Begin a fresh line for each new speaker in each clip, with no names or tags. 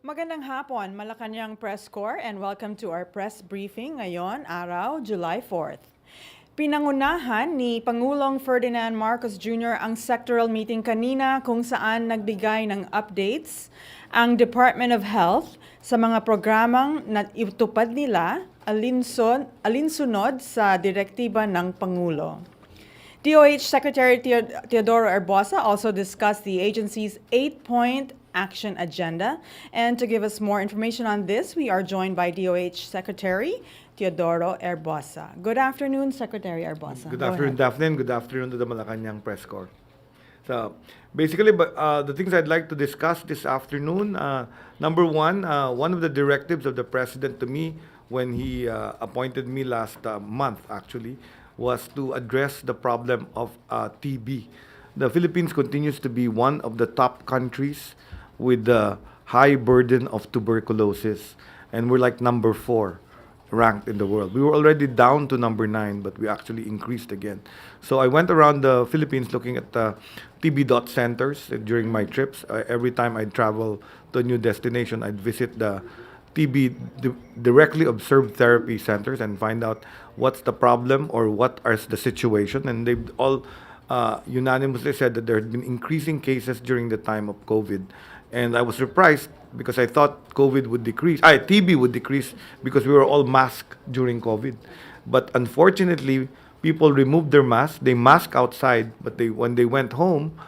Magandang hapon, Malacañang Press Corps, and welcome to our press briefing ngayon, araw, July 4th. Pinangunahan ni Pangulong Ferdinand Marcos Jr. ang sectoral meeting kanina kung saan nagbigay ng updates ang Department of Health sa mga programang na itupad nila alinsunod sa direktiba ng Pangulo. DOH Secretary Teodoro Herbosa also discussed the agency's 8-point action agenda. And to give us more information on this, we are joined by DOH Secretary Teodoro Herbosa. Good afternoon, Secretary Herbosa.
Good afternoon, Daphne, and good afternoon to the Malacañang Press Corps. So, basically, the things I'd like to discuss this afternoon, number one of the directives of the President to me when he appointed me last month, actually, was to address the problem of TB. The Philippines continues to be one of the top countries with the high burden of tuberculosis, and we're like number 4 ranked in the world. We were already down to number 9, but we actually increased again. So I went around the Philippines looking at the TB dot centers during my trips. Every time I'd travel to a new destination, I'd visit the TB directly observed therapy centers and find out what's the problem or what is the situation. And they've all unanimously said that there had been increasing cases during the time of COVID. And I was surprised because I thought TB would decrease because we were all masked during COVID. But unfortunately, people removed their masks. They masked outside, but when they went home,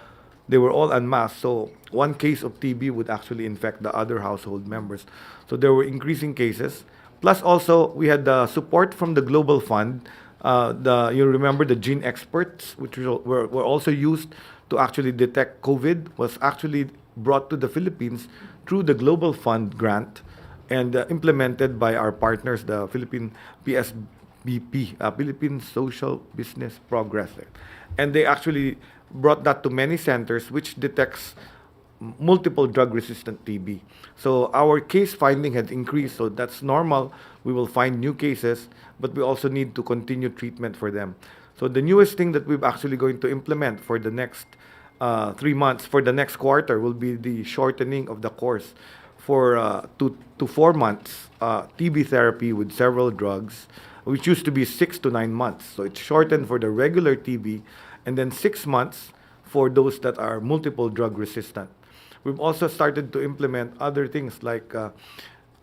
they were all unmasked. So one case of TB would actually infect the other household members. So there were increasing cases. Plus also, we had the support from the Global Fund. You remember the gene experts, which were also used to actually detect COVID, was actually brought to the Philippines through the Global Fund grant and implemented by our partners, the Philippine PSBP, Philippine Social Business Progress. And they actually brought that to many centers, which detects multiple drug-resistant TB. So our case finding had increased, so that's normal. We will find new cases, but we also need to continue treatment for them. So the newest thing that we're actually going to implement for the next 3 months, for the next quarter, will be the shortening of the course for 2 to 4 months TB therapy with several drugs, which used to be 6 to 9 months. So it's shortened for the regular TB, and then 6 months for those that are multiple drug resistant. We've also started to implement other things like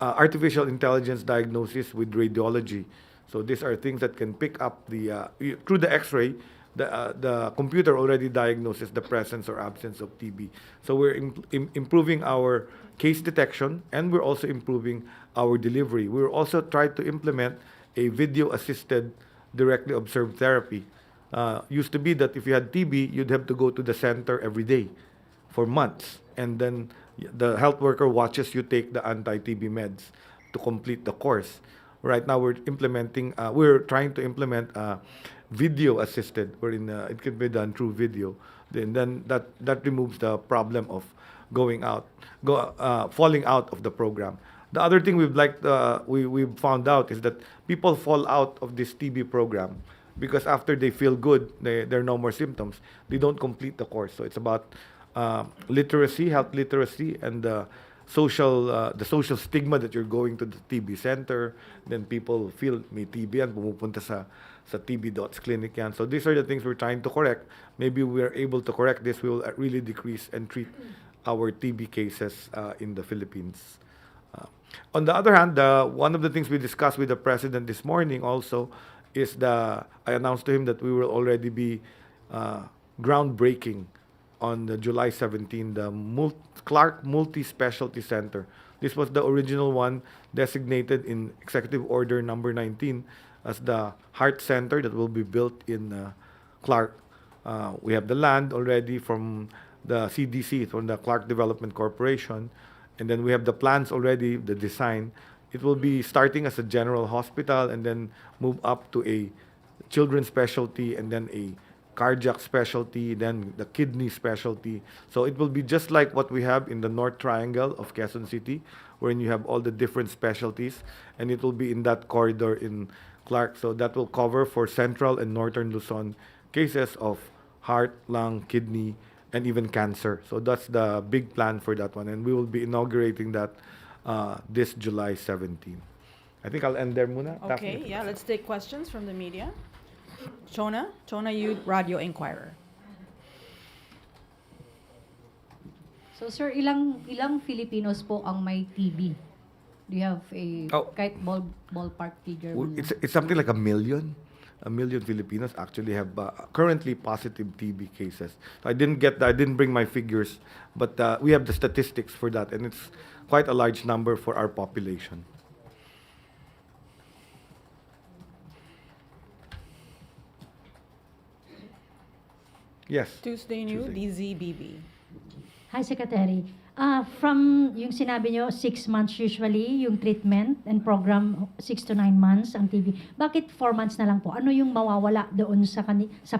artificial intelligence diagnosis with radiology. So these are things that can pick up through the X-ray. The computer already diagnoses the presence or absence of TB. So we're improving our case detection, and we're also improving our delivery. We're also trying to implement a video-assisted directly observed therapy. Used to be that if you had TB, you'd have to go to the center every day for months, and then the health worker watches you take the anti-TB meds to complete the course. Right now, we're trying to implement video assisted, wherein it can be done through video. Then that removes the problem of falling out of the program. The other thing we've found out is that people fall out of this TB program because after they feel good, there are no more symptoms. They don't complete the course. So it's about literacy, health literacy, and the social stigma that you're going to the TB center. Then people feel may TB and pumupunta sa TB dots clinic yan. So these are the things we're trying to correct. Maybe we are able to correct this. We will really decrease and treat our TB cases in the Philippines. On the other hand, one of the things we discussed with the President this morning also is I announced to him that we will already be groundbreaking on the July 17, the Clark Multi-Specialty Center. This was the original one designated in Executive Order number 19 as the heart center that will be built in Clark. We have the land already from the CDC, from the Clark Development Corporation, and then we have the plans already, the design. It will be starting as a general hospital and then move up to a children's specialty and then a cardiac specialty, then the kidney specialty. So it will be just like what we have in the North Triangle of Quezon City, wherein you have all the different specialties, and it will be in that corridor in Clark. So that will cover for Central and Northern Luzon cases of heart, lung, kidney, and even cancer. So that's the big plan for that one, and we will be inaugurating that this July 17. I think I'll end there muna.
Okay,
Daphne?
yeah, let's take questions from the media. Chona Youth Radio Inquirer.
So sir, ilang Filipinos po ang may TB? Do you have a kahit ballpark figure?
It's something like 1 million. 1 million Filipinos actually have currently positive TB cases. So I didn't bring my figures, but we have the statistics for that, and it's quite a large number for our population. Yes.
Tuesday New, DZBB.
Hi, Secretary. From yung sinabi nyo, 6 months usually yung treatment and program, 6 to 9 months ang TB. Bakit 4 months na lang po? Ano yung mawawala doon sa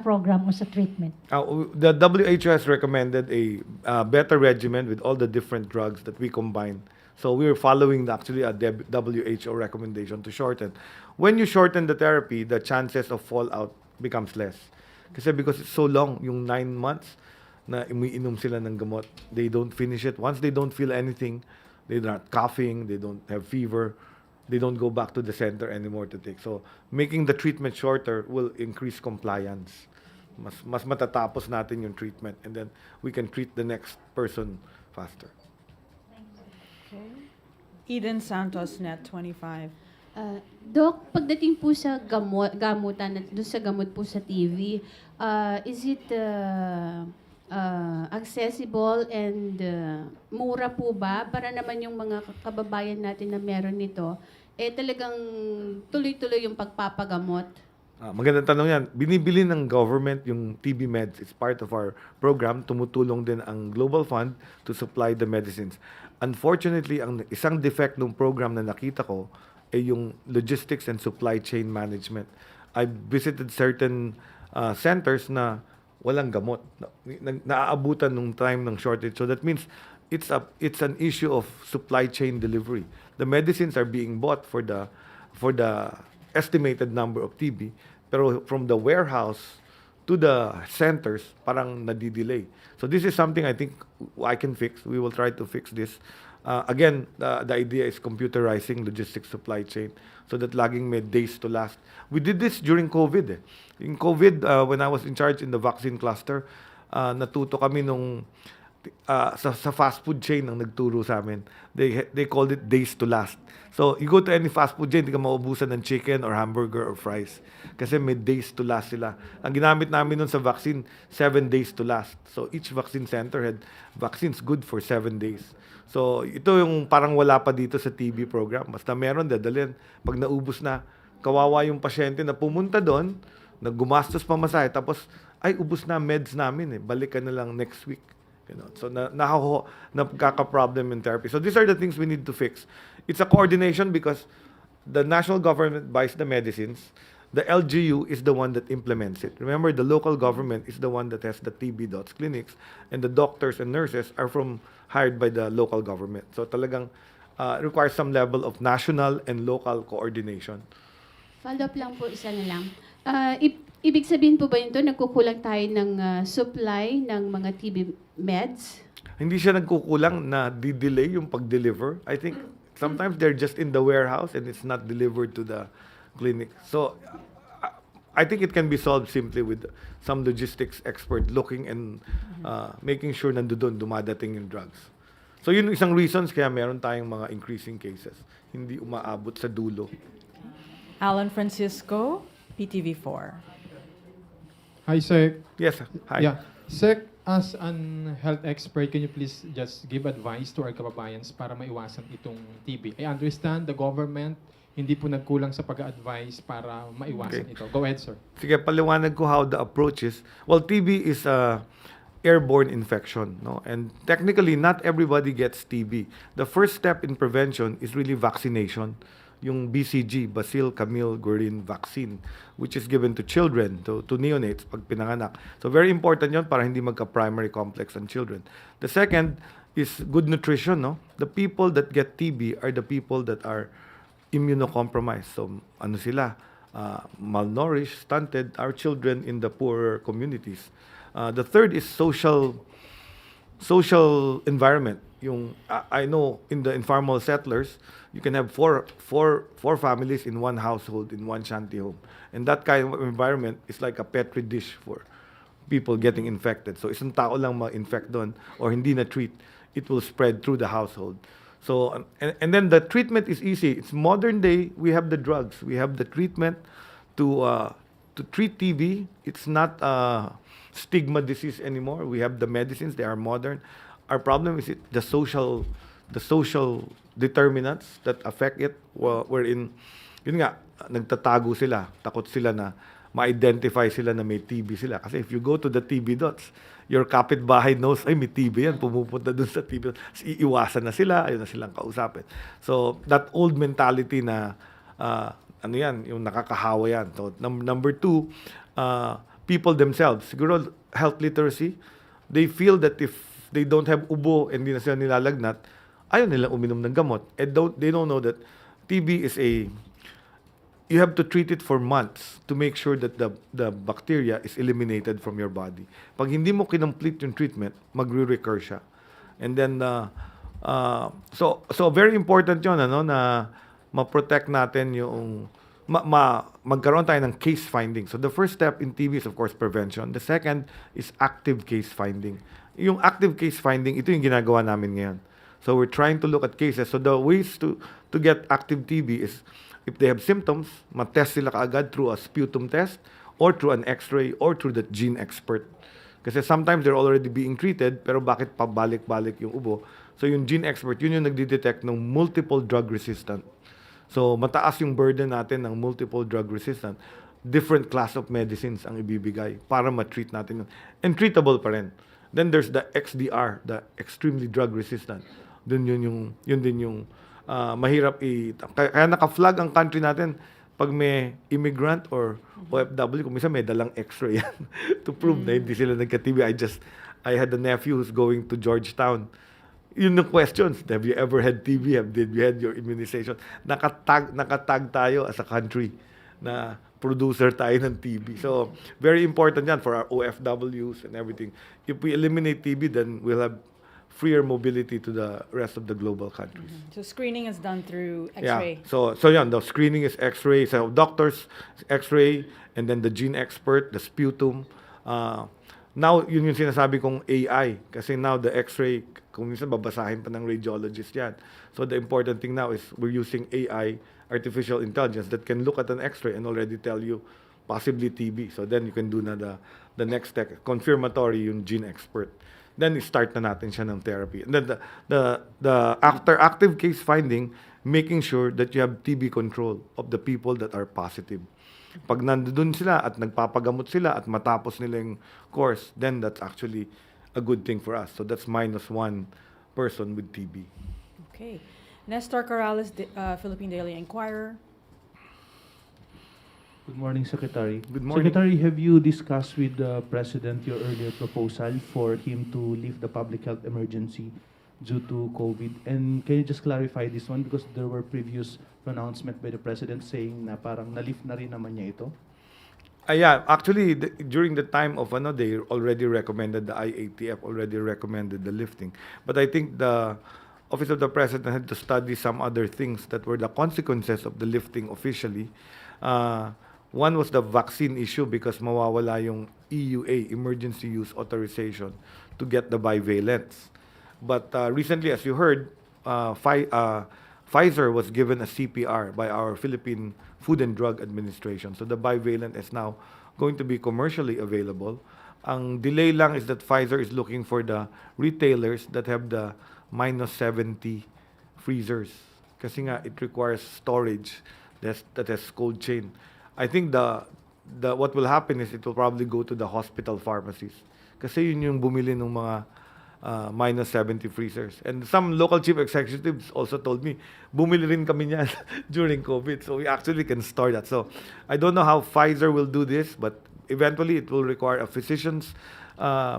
program o sa treatment?
The WHO has recommended a better regimen with all the different drugs that we combine. So we're following actually a WHO recommendation to shorten. When you shorten the therapy, the chances of fallout becomes less. Kasi because it's so long, yung 9 months, na umiinom sila ng gamot, they don't finish it. Once they don't feel anything, they're not coughing, they don't have fever, they don't go back to the center anymore to take. So, making the treatment shorter will increase compliance. Mas matatapos natin yung treatment, and then we can treat the next person faster.
Okay. Eden Santos, Net 25.
Doc, pagdating po sa gamutan, doon sa gamot po sa TV, is it accessible and mura po ba para naman yung mga kababayan natin na meron nito, talagang tuloy-tuloy yung pagpapagamot?
Magandang tanong yan. Binibili ng government yung TB meds. It's part of our program. Tumutulong din ang Global Fund to supply the medicines. Unfortunately, ang isang defect ng program na nakita ko ay yung logistics and supply chain management. I visited certain centers na walang gamot. Naaabutan nung time ng shortage. So that means it's an issue of supply chain delivery. The medicines are being bought for the estimated number of TB, pero from the warehouse to the centers, parang nadidelay. So this is something I think I can fix. We will try to fix this. Again, the idea is computerizing logistics supply chain so that laging may days to last. We did this during COVID. In COVID, when I was in charge in the vaccine cluster, natuto kami nung sa fast food chain ang nagturo sa amin. They called it days to last. So, you go to any fast food chain, hindi ka maubusan ng chicken or hamburger or fries. Kasi may days to last sila. Ang ginamit namin nun sa vaccine, 7 days to last. So, each vaccine center had vaccines good for 7 days. So, ito yung parang wala pa dito sa TB program. Basta meron, dadalhin. Pag naubos na, kawawa yung pasyente na pumunta doon, naggumastos pa masahe, tapos, ay, ubos na meds namin balik ka na lang next week. You know, so nakaka-problem in therapy. So these are the things we need to fix. It's a coordination because the national government buys the medicines. The LGU is the one that implements it. Remember, the local government is the one that has the TB dots clinics, and the doctors and nurses are hired by the local government. So talagang requires some level of national and local coordination.
Follow-up lang po, isa na lang. Ibig sabihin po ba yun to, nagkukulang tayo ng supply ng mga TB meds?
Hindi siya nagkukulang na di-delay yung pag-deliver. I think sometimes they're just in the warehouse and it's not delivered to the clinic. So I think it can be solved simply with some logistics expert looking and making sure nandoon dumadating yung drugs. So yun isang reasons kaya meron tayong mga increasing cases. Hindi umaabot sa dulo.
Alan Francisco, PTV4.
Hi, Sec.
Yes, hi.
Yeah. Sec, as an health expert, can you please just give advice to our kababayans para maiwasan itong TB? I understand the government hindi po nagkulang sa pag-advise para maiwasan ito. Go ahead, sir.
Sige, paliwanag ko how the approach is. Well, TB is a airborne infection, no? And technically, not everybody gets TB. The first step in prevention is really vaccination. Yung BCG, Bacille Camille Guerin vaccine, which is given to children, to neonates pag pinanganak. So very important yon para hindi magka-primary complex ang children. The second is good nutrition, no? The people that get TB are the people that are immunocompromised. So malnourished, stunted, our children in the poorer communities. The third is social environment. Yung I know in the informal settlers, you can have four families in one household in one shanty home, and that kind of environment is like a petri dish for people getting infected. So isang tao lang ma-infect doon or hindi na treat, it will spread through the household. So and then the treatment is easy. It's modern day. We have the drugs. We have the treatment to treat TB. It's not stigma disease anymore. We have the medicines. They are modern. Our problem is the social determinants that affect it. Wherein, yun nga, nagtatago sila. Takot sila na ma-identify sila na may TB sila. Kasi if you go to the TB dots, your kapitbahay knows, ay, may TB yan, pumupunta dun sa TB dots. Iiwasan na sila, ayun na silang kausapin. So, that old mentality na, ano yan, yung nakakahawa yan. So, number two, people themselves, siguro health literacy, they feel that if they don't have ubo and hindi na sila nilalagnat, ayaw nilang uminom ng gamot. And they don't know that TB is you have to treat it for months to make sure that the bacteria is eliminated from your body. Pag hindi mo kinomplete yung treatment, magre-recur siya. And then, so very important yun, na ma-protect natin yung, magkaroon tayo ng case finding. So the first step in TB is of course prevention. The second is active case finding. Yung active case finding, ito yung ginagawa namin ngayon. So we're trying to look at cases. So the ways to get active TB is if they have symptoms, matest sila kaagad through a sputum test or through an x-ray or through the gene expert. Kasi sometimes they're already being treated, pero bakit pabalik-balik yung ubo? So yung gene expert, yun yung nagdi-detect ng multiple drug resistant. So mataas yung burden natin ng multiple drug resistant. Different class of medicines ang ibibigay para ma-treat natin yun. And treatable pa rin. Then there's the XDR, the extremely drug resistant. Yun din yung mahirap kaya naka-flag ang country natin pag may immigrant or OFW, kung minsan may dalang x-ray yan to prove na hindi sila nagka-TB. I had a nephew who's going to Georgetown. Yun yung questions. Have you ever had TB? Did you had your immunization? Nakatag tayo as a country na producer tayo ng TB. So, very important yan for our OFWs and everything. If we eliminate TB, then we'll have freer mobility to the rest of the global countries.
So screening is done through X-ray.
Yeah. So yan, the screening is X-ray. So doctors, X-ray, and then the gene expert, the sputum. Now, yun yung sinasabi kong AI. Kasi now the X-ray, kung minsan babasahin pa ng radiologist yan. So the important thing now is we're using AI, artificial intelligence, that can look at an X-ray and already tell you possibly TB. So then you can do na the next step, confirmatory yung gene expert. Then start na natin siya ng therapy. And then the after active case finding, making sure that you have TB control of the people that are positive. Pag nandun sila at nagpapagamot sila at matapos nila yung course, then that's actually a good thing for us. So that's -1 person with TB.
Okay. Nestor Corrales, Philippine Daily Inquirer.
Good morning, Secretary.
Good morning.
Secretary, have you discussed with the President your earlier proposal for him to lift the public health emergency due to COVID? And can you just clarify this one? Because there were previous pronouncement by the President saying na parang na-lift na rin naman niya ito.
Yeah, actually, during the time of they already recommended, the IATF already recommended the lifting. But I think the Office of the President had to study some other things that were the consequences of the lifting officially. One was the vaccine issue because mawawala yung EUA, Emergency Use Authorization, to get the bivalents. But recently, as you heard, Pfizer was given a CPR by our Philippine Food and Drug Administration. So the bivalent is now going to be commercially available. Ang delay lang is that Pfizer is looking for the retailers that have the -70 freezers. Kasi nga, it requires storage that has cold chain. I think what will happen is it will probably go to the hospital pharmacies. Kasi yun yung bumili ng mga -70 freezers. And some local chief executives also told me, bumili rin kami niyan during COVID. So we actually can store that. So I don't know how Pfizer will do this, but eventually it will require a physician's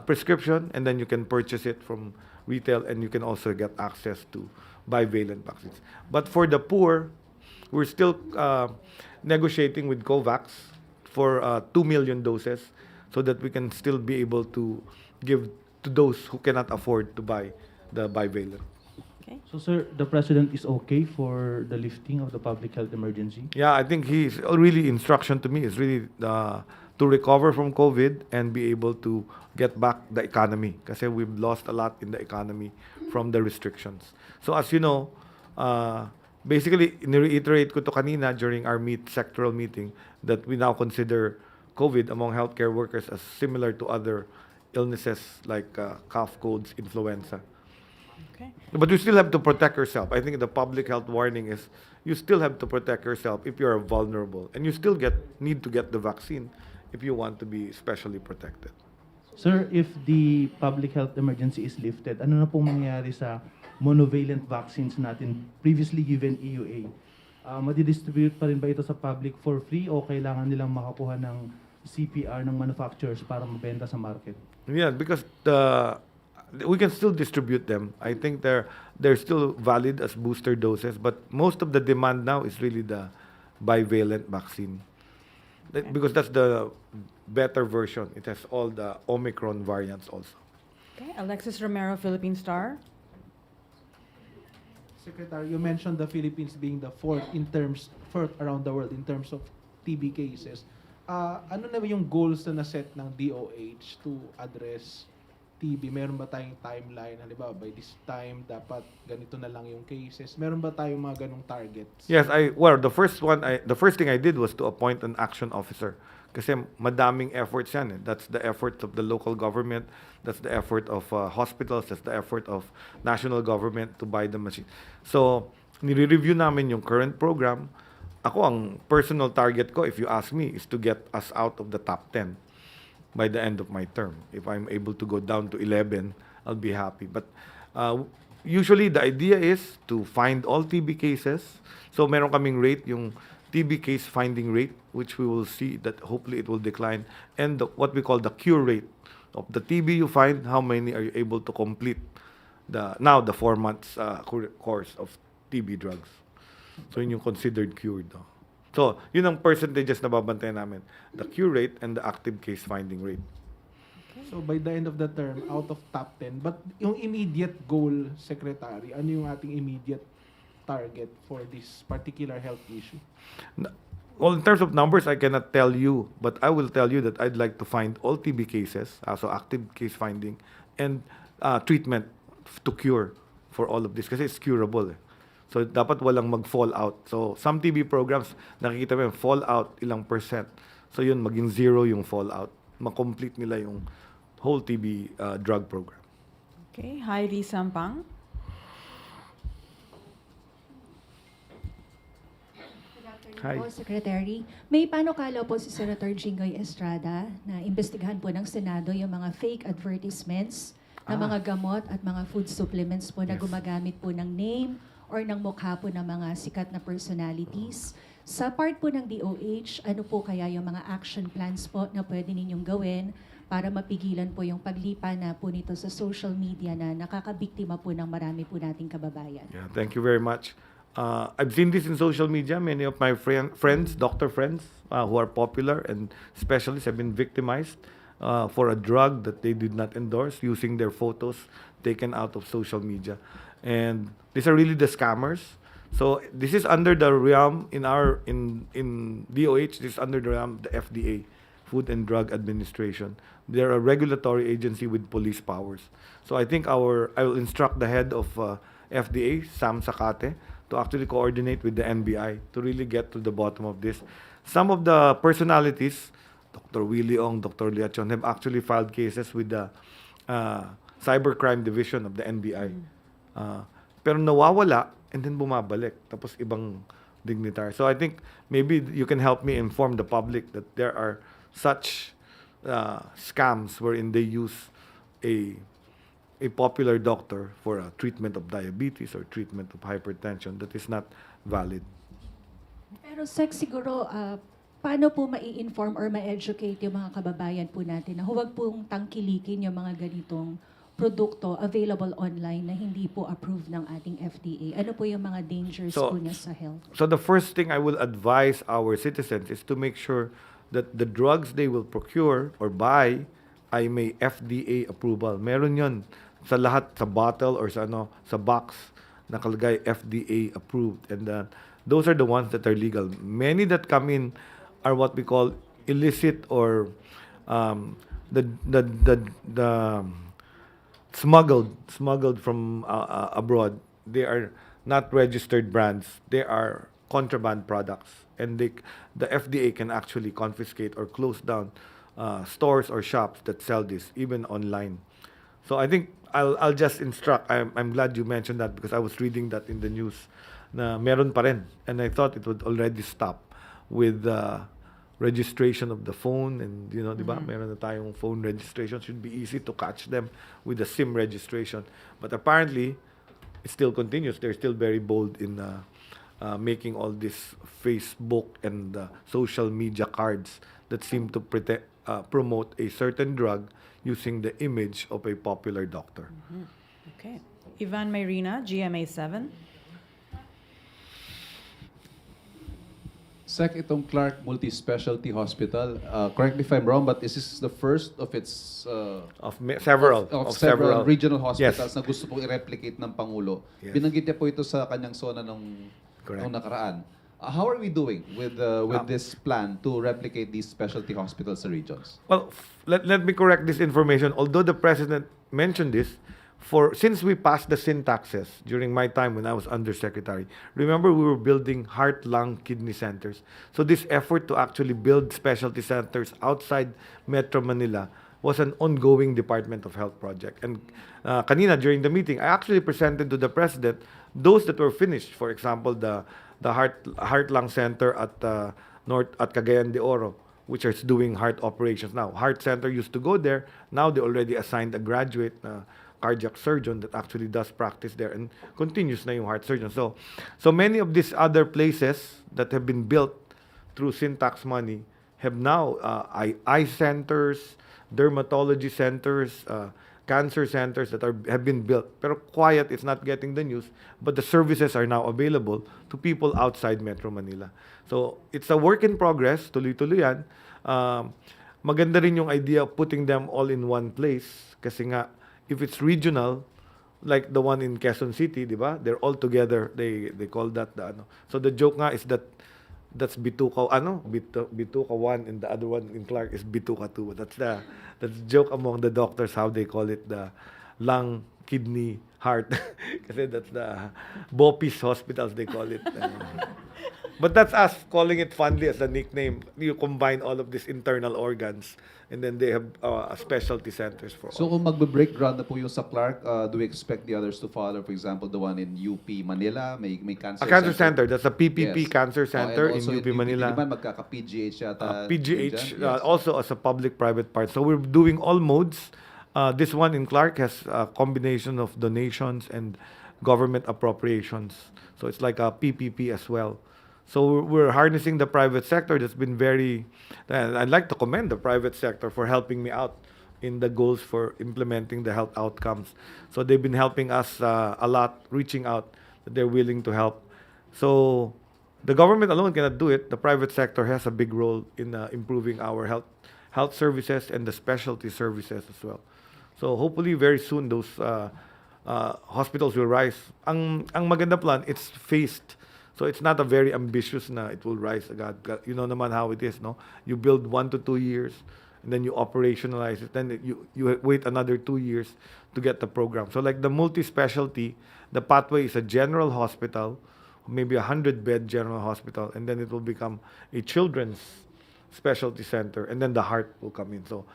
prescription, and then you can purchase it from retail, and you can also get access to bivalent vaccines. But for the poor, we're still negotiating with COVAX for 2 million doses so that we can still be able to give to those who cannot afford to buy the bivalent.
Okay.
So, sir, the president is okay for the lifting of the public health emergency?
Yeah, I think he's really instruction to me is really to recover from COVID and be able to get back the economy kasi we've lost a lot in the economy from the restrictions. So as you know, basically, reiterate ko to kanina during our sectoral meeting that we now consider COVID among healthcare workers as similar to other illnesses like cough, colds, influenza.
Okay.
But you still have to protect yourself. I think the public health warning is you still have to protect yourself if you are vulnerable, and you still need to get the vaccine if you want to be especially protected.
Sir, if the public health emergency is lifted, ano na pong mangyayari sa monovalent vaccines natin previously given EUA? Madidistribute pa rin ba ito sa public for free o kailangan nilang makakuha ng CPR ng manufacturers para mabenta sa market?
Yeah, because we can still distribute them. I think they're still valid as booster doses, but most of the demand now is really the bivalent vaccine. Because that's the better version. It has all the Omicron variants also.
Okay. Alexis Romero, Philippine Star.
Secretary, you mentioned the Philippines being the fourth around the world in terms of TB cases. Ano na ba yung goals na naset ng DOH to address TB? Meron ba tayong timeline? Halimbawa, by this time, dapat ganito na lang yung cases. Meron ba tayong mga ganong targets?
Yes, the first thing I did was to appoint an action officer. Kasi madaming efforts yan. That's the effort of the local government. That's the effort of hospitals. That's the effort of national government to buy the machine. So, nire-review namin yung current program. Ako, ang personal target ko, if you ask me, is to get us out of the top 10 by the end of my term. If I'm able to go down to 11, I'll be happy. But usually, the idea is to find all TB cases. So, meron kaming rate, yung TB case finding rate, which we will see that hopefully it will decline, and what we call the cure rate of the TB you find, how many are you able to complete the 4 months course of TB drugs. So yun yung considered cured. No? So yun ang percentages na babantayan namin, the cure rate and the active case finding rate.
So by the end of the term, out of top 10, but yung immediate goal, Secretary, ano yung ating immediate target for this particular health issue?
Well, in terms of numbers, I cannot tell you, but I will tell you that I'd like to find all TB cases, so active case finding, and treatment to cure for all of this kasi it's curable. So dapat walang mag-fall out. So some TB programs, nakikita mo yung fall out ilang percent. So yun, maging zero yung fall out. Ma-complete nila yung whole TB drug program.
Okay. Heidi Sampang.
Hi.
Po, Secretary. May panukala po si Senator Jinggoy Estrada na imbestigahan po ng Senado yung mga fake advertisements na mga gamot at mga food supplements po na
Yes.
gumagamit po ng name or ng mukha po ng mga sikat na personalities. Sa part po ng DOH, ano po kaya yung mga action plans po na pwede ninyong gawin para mapigilan po yung paglipa na po nito sa social media na nakakabiktima po ng marami po nating kababayan?
Yeah, thank you very much. I've seen this in social media. Many of my friends, doctor friends, who are popular and specialists have been victimized for a drug that they did not endorse using their photos taken out of social media. And these are really the scammers. So this is under the realm in DOH, this is under the realm of the FDA, Food and Drug Administration. They're a regulatory agency with police powers. So I think I will instruct the head of FDA, Sam Sakate, to actually coordinate with the NBI to really get to the bottom of this. Some of the personalities, Dr. Willie Ong, Dr. Liachon, have actually filed cases with the Cybercrime Division of the NBI. Pero nawawala and then bumabalik. Tapos ibang dignitar. So I think maybe you can help me inform the public that there are such scams wherein they use a popular doctor for a treatment of diabetes or treatment of hypertension that is not valid.
Pero Sec, siguro, paano po mai-inform or ma-educate yung mga kababayan po natin na huwag pong tangkilikin yung mga ganitong produkto available online na hindi po approved ng ating FDA? Ano po yung mga dangers
So-
po niya sa health?
So the first thing I will advise our citizens is to make sure that the drugs they will procure or buy ay may FDA approval. Meron yon sa lahat, sa bottle or sa sa box, nakalagay FDA approved, and those are the ones that are legal. Many that come in are what we call illicit or the smuggled from abroad. They are not registered brands. They are contraband products, and the FDA can actually confiscate or close down stores or shops that sell this, even online. So I think I'll just instruct. I'm glad you mentioned that because I was reading that in the news na meron pa rin, and I thought it would already stop with registration of the phone, and di ba? Meron na tayong phone registration. Should be easy to catch them with the SIM registration. But apparently, it still continues. They're still very bold in making all this Facebook and social media cards that seem to promote a certain drug using the image of a popular doctor.
Okay. Ivan Mayrina, GMA 7.
Sec, itong Clark Multi-Specialty Hospital, correct me if I'm wrong, but is this the first of its
Several
regional hospitals
Yes.
na gusto pong i-replicate ng Pangulo?
Yes.
Binanggit niya po ito sa kanyang zona
Correct.
nung nakaraan. How are we doing with this plan to replicate these specialty hospitals sa regions?
Well, let me correct this information. Although the president mentioned this, since we passed the syntaxes during my time when I was undersecretary, remember we were building heart, lung, kidney centers. So this effort to actually build specialty centers outside Metro Manila was an ongoing Department of Health project. And kanina during the meeting, I actually presented to the president those that were finished. For example, the heart lung center at Cagayan de Oro, which is doing heart operations now. Heart center used to go there. Now they already assigned a graduate cardiac surgeon that actually does practice there and continues na yung heart surgeon. So many of these other places that have been built through syntax money have now eye centers, dermatology centers, cancer centers that have been built. Pero quiet, it's not getting the news, but the services are now available to people outside Metro Manila. So it's a work in progress, tuloy-tuloy yan. Maganda rin yung idea of putting them all in one place kasi nga, if it's regional, like the one in Quezon City, di ba? They're all together. They call that the ano. So the joke nga is that's Bituka Bituka 1 and the other one in Clark is Bituka 2. That's the joke among the doctors how they call it the lung, kidney, heart. Kasi that's the Bopis hospitals they call it. But that's us calling it fondly as a nickname. You combine all of these internal organs and then they have specialty centers for
So
all.
kung magbe-break ground na po yung sa Clark, do we expect the others to follow? For example, the one in UP Manila, may cancer
A cancer center. That's a PPP
Yes.
Cancer
And
Center in
also
UP Manila.
Diliman, magkaka-PGH yata.
PGH,
dyan? Yes.
also as a public-private part. So we're doing all modes. This one in Clark has a combination of donations and government appropriations. So it's like a PPP as well. So we're harnessing the private sector that's been very, and I'd like to commend the private sector for helping me out in the goals for implementing the health outcomes. So they've been helping us a lot, reaching out that they're willing to help. So the government alone cannot do it. The private sector has a big role in improving our health services and the specialty services as well. So hopefully very soon those hospitals will rise. Ang maganda plan, it's phased. So it's not a very ambitious na it will rise agad. You know naman how it is, no? You build 1 to 2 years, and then you operationalize it. Then you wait another 2 years to get the program. So like the multi-specialty, the pathway is a general hospital, maybe 100-bed general hospital, and then it will become a children's specialty center, and then the heart will come in. So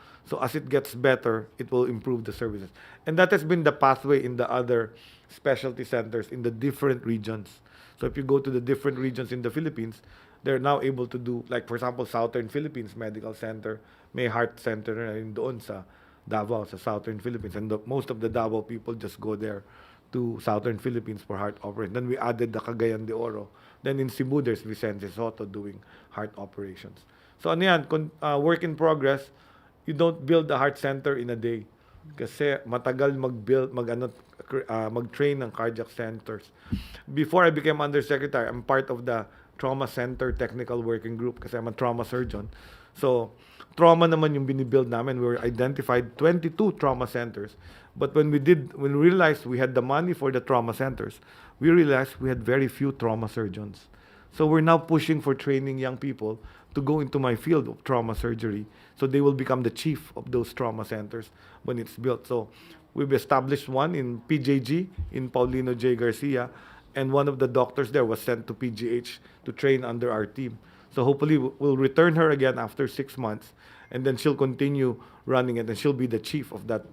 as it gets better, it will improve the services. And that has been the pathway in the other specialty centers in the different regions. So if you go to the different regions in the Philippines, they're now able to do, like for example, Southern Philippines Medical Center, may heart center na rin doon sa Davao, sa Southern Philippines. And most of the Davao people just go there to Southern Philippines for heart operation. Then we added the Cagayan de Oro. Then in Cebu, there's Vicente Soto doing heart operations. So ano yan, work in progress. You don't build a heart center in a day. Kasi matagal mag-train ng cardiac centers. Before I became undersecretary, I'm part of the trauma center technical working group kasi I'm a trauma surgeon. So, trauma naman yung binibuild namin. We identified 22 trauma centers. But when we realized we had the money for the trauma centers, we realized we had very few trauma surgeons. So we're now pushing for training young people to go into my field of trauma surgery, so they will become the chief of those trauma centers when it's built. So we've established one in PJG, in Paulino J. Garcia, and one of the doctors there was sent to PGH to train under our team. So hopefully we'll return her again after 6 months, and then she'll continue running it, and she'll be the chief of that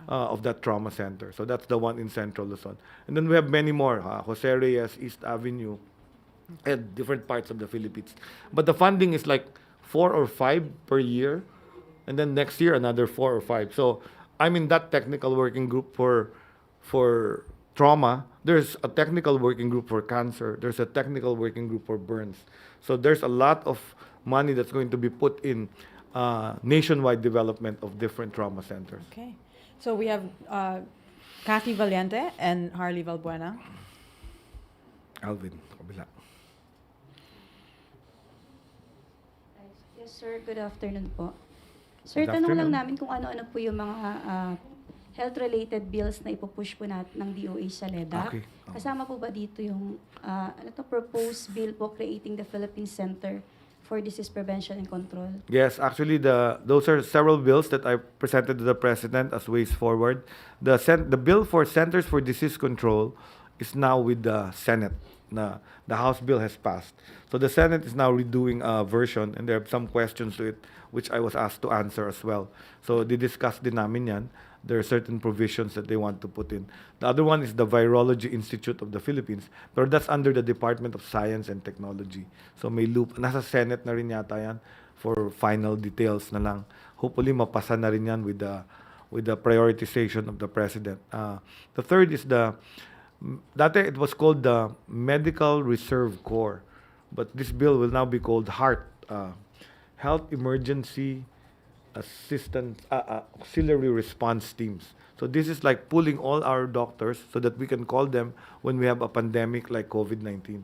of that trauma center. So that's the one in Central Luzon. And then we have many more, Jose Reyes, East Avenue, and different parts of the Philippines. But the funding is like 4 or 5 per year, and then next year another 4 or 5. So I'm in that technical working group for trauma. There's a technical working group for cancer. There's a technical working group for burns. So there's a lot of money that's going to be put in nationwide development of different trauma centers.
Okay. So we have Kathy Valiente and Harley Valbuena.
Alvin, kabila.
Yes, sir. Good afternoon po. Sir,
Good
tanong lang
afternoon.
namin kung ano-ano po yung mga health-related bills na ipupush po natin ng DOH sa LEDA.
Okay.
Kasama po ba dito yung proposed bill po creating the Philippine Center for Disease Prevention and Control?
Yes, actually, those are several bills that I presented to the President as ways forward. The bill for Centers for Disease Control is now with the Senate. The House bill has passed. So the Senate is now redoing a version, and there are some questions to it which I was asked to answer as well. So they discussed din namin yan. There are certain provisions that they want to put in. The other one is the Virology Institute of the Philippines, pero that's under the Department of Science and Technology. So may loop. Nasa Senate na rin yata yan for final details na lang. Hopefully mapasa na rin yan with the prioritization of the President. The third is dati it was called the Medical Reserve Corps, but this bill will now be called Health Emergency Auxiliary Response Teams. So this is like pulling all our doctors so that we can call them when we have a pandemic like COVID-19.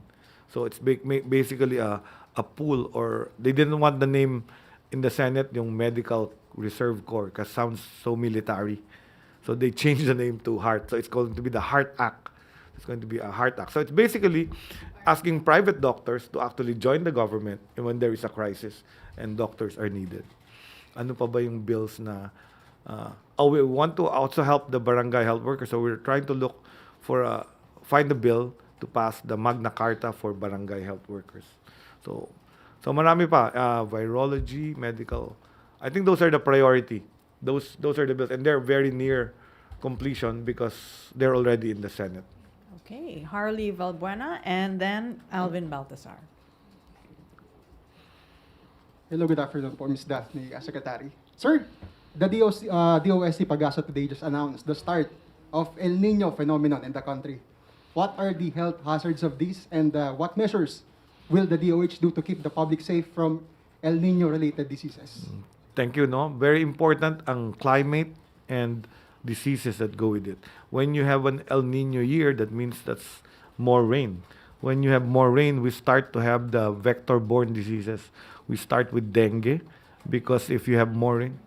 So it's basically a pool, or they didn't want the name in the Senate, yung Medical Reserve Corps, because sounds so military. So they changed the name to HEART. So it's going to be the HEART Act. It's going to be a HEART Act. So it's basically asking private doctors to actually join the government when there is a crisis and doctors are needed. Ano pa ba yung bills na we want to also help the barangay health workers, so we're trying to look for find a bill to pass the Magna Carta for barangay health workers. So marami pa, virology, medical. I think those are the priority. Those are the bills, and they're very near completion because they're already in the Senate.
Okay, Harley Valbuena and then Alvin Baltasar.
Hello, good afternoon po, Ms. Daphne, Secretary. Sir, the DOSC Pagasa today just announced the start of El Nino phenomenon in the country. What are the health hazards of this, and what measures will the DOH do to keep the public safe from El Nino-related diseases?
Thank you, no? Very important ang climate and diseases that go with it. When you have an El Nino year, that means that's more rain. When you have more rain, we start to have the vector-borne diseases. We start with dengue, because if you have more rain,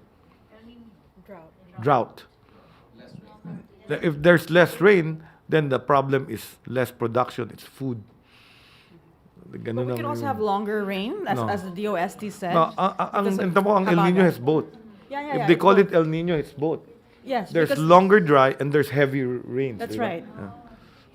drought. If there's less rain, then the problem is less production. It's food.
But we can also have longer rain, as the DOST said.
No,
because of
ang El Nino
Habagat.
has both.
Yeah,
If they
it's
call
both.
it El Nino, it's both.
Yes,
There's
because
longer dry and there's heavy rains.
That's
diba?
right.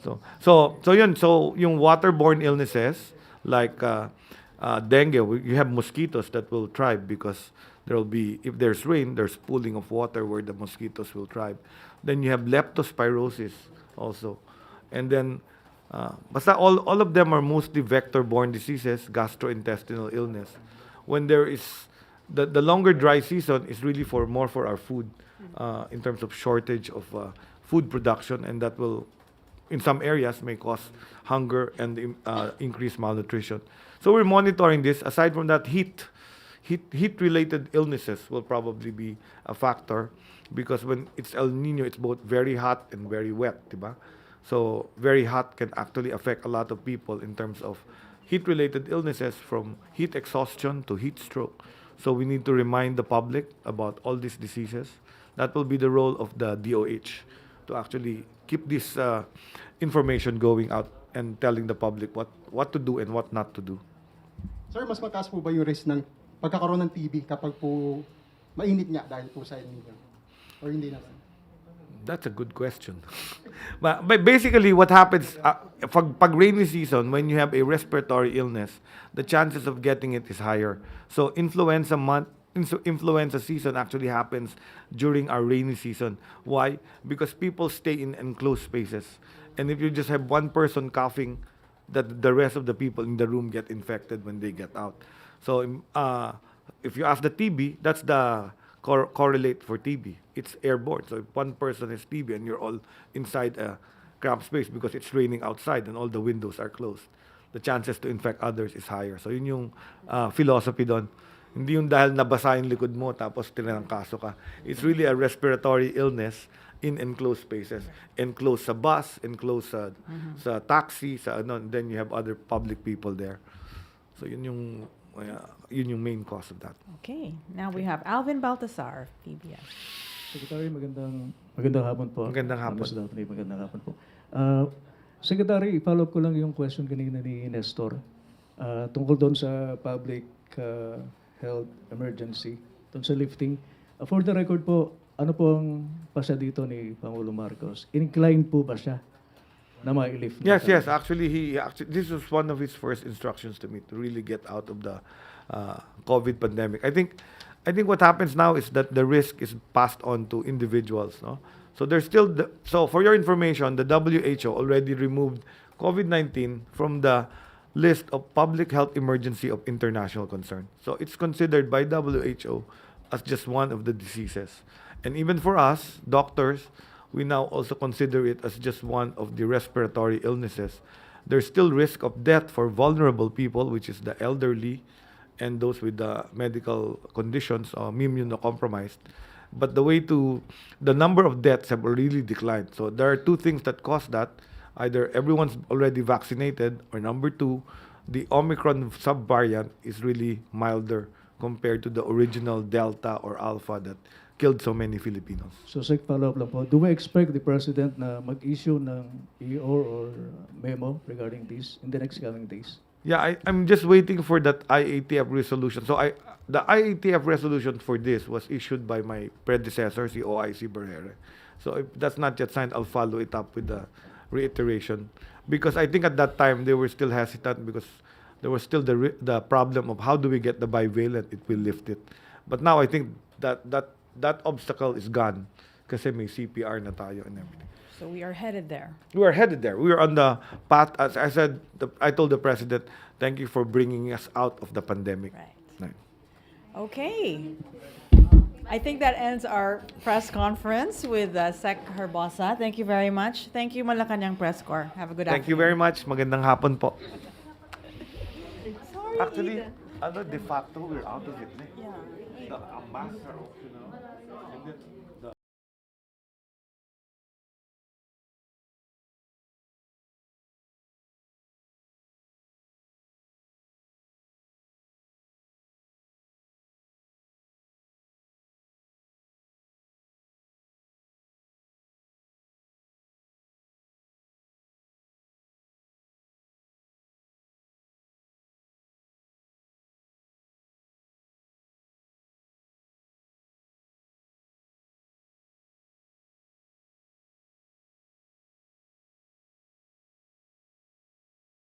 Yeah. So yung waterborne illnesses like dengue, you have mosquitoes that will thrive because there will be, if there's rain, there's pooling of water where the mosquitoes will thrive. Then you have leptospirosis also, and then basta all of them are mostly vector-borne diseases, gastrointestinal illness. When there is the longer dry season is really more for our food, in terms of shortage of food production, and that will, in some areas, may cause hunger and increase malnutrition. So we're monitoring this. Aside from that, heat-related illnesses will probably be a factor, because when it's El Nino, it's both very hot and very wet, diba? So very hot can actually affect a lot of people in terms of heat-related illnesses from heat exhaustion to heat stroke. So we need to remind the public about all these diseases. That will be the role of the DOH to actually keep this information going out and telling the public what to do and what not to do.
Sir, mas mataas po ba yung risk ng pagkakaroon ng TB kapag po mainit nga dahil po sa El Nino? Or hindi naman?
That's a good question. but basically, what happens pag rainy season, when you have a respiratory illness, the chances of getting it is higher. So influenza season actually happens during our rainy season. Why? Because people stay in enclosed spaces, and if you just have one person coughing, that the rest of the people in the room get infected when they get out. So if you ask the TB, that's the correlate for TB. It's airborne. So if one person has TB and you're all inside a cramped space because it's raining outside and all the windows are closed, the chances to infect others is higher. So yun yung philosophy doon. Hindi yung dahil nabasa yung likod mo tapos tinangkaso ka. It's really a respiratory illness in enclosed spaces. Enclosed sa bus, enclosed sa taxi, then you have other public people there. So yun yung main cause of that.
Okay, now we have Alvin Baltasar, PBS.
Secretary, magandang hapon po.
Magandang hapon.
Ms. Daphne, magandang hapon po. Secretary, follow up ko lang yung question kanina ni Nestor. Tungkol doon sa public health emergency, doon sa lifting. For the record po, ano po ang pasa dito ni Pangulong Marcos? Inclined po ba siya na ma-lift?
Yes. Actually, this was one of his first instructions to me to really get out of the COVID pandemic. I think what happens now is that the risk is passed on to individuals. No, so there's still so for your information, the WHO already removed COVID-19 from the list of public health emergency of international concern. So it's considered by WHO as just one of the diseases, and even for us doctors, we now also consider it as just one of the respiratory illnesses. There's still risk of death for vulnerable people, which is the elderly and those with the medical conditions or immunocompromised. But the number of deaths have really declined. So there are two things that cause that. Either everyone's already vaccinated, or number two, the Omicron subvariant is really milder compared to the original Delta or Alpha that killed so many Filipinos.
So, follow-up lang po. Do we expect the President na mag-issue ng EOR or memo regarding this in the next coming days?
Yeah, I'm just waiting for that IATF resolution. So the IATF resolution for this was issued by my predecessor, si OIC Berhere. So if that's not yet signed, I'll follow it up with the reiteration. Because I think at that time, they were still hesitant because there was still the problem of how do we get the bivalent, it will lift it. But now I think that obstacle is gone kasi may CPR na tayo and everything.
So we are headed there.
We are headed there. We are on the path. As I said, I told the President, thank you for bringing us out of the pandemic.
Right. Okay. I think that ends our press conference with Sec Herbosa. Thank you very much. Thank you, Malacañang Press Corps. Have a good afternoon.
Thank you very much. Magandang hapon po.
Sorry,
Actually,
Ida.
de facto, we're out of it.
Yeah.
The ambassador, and then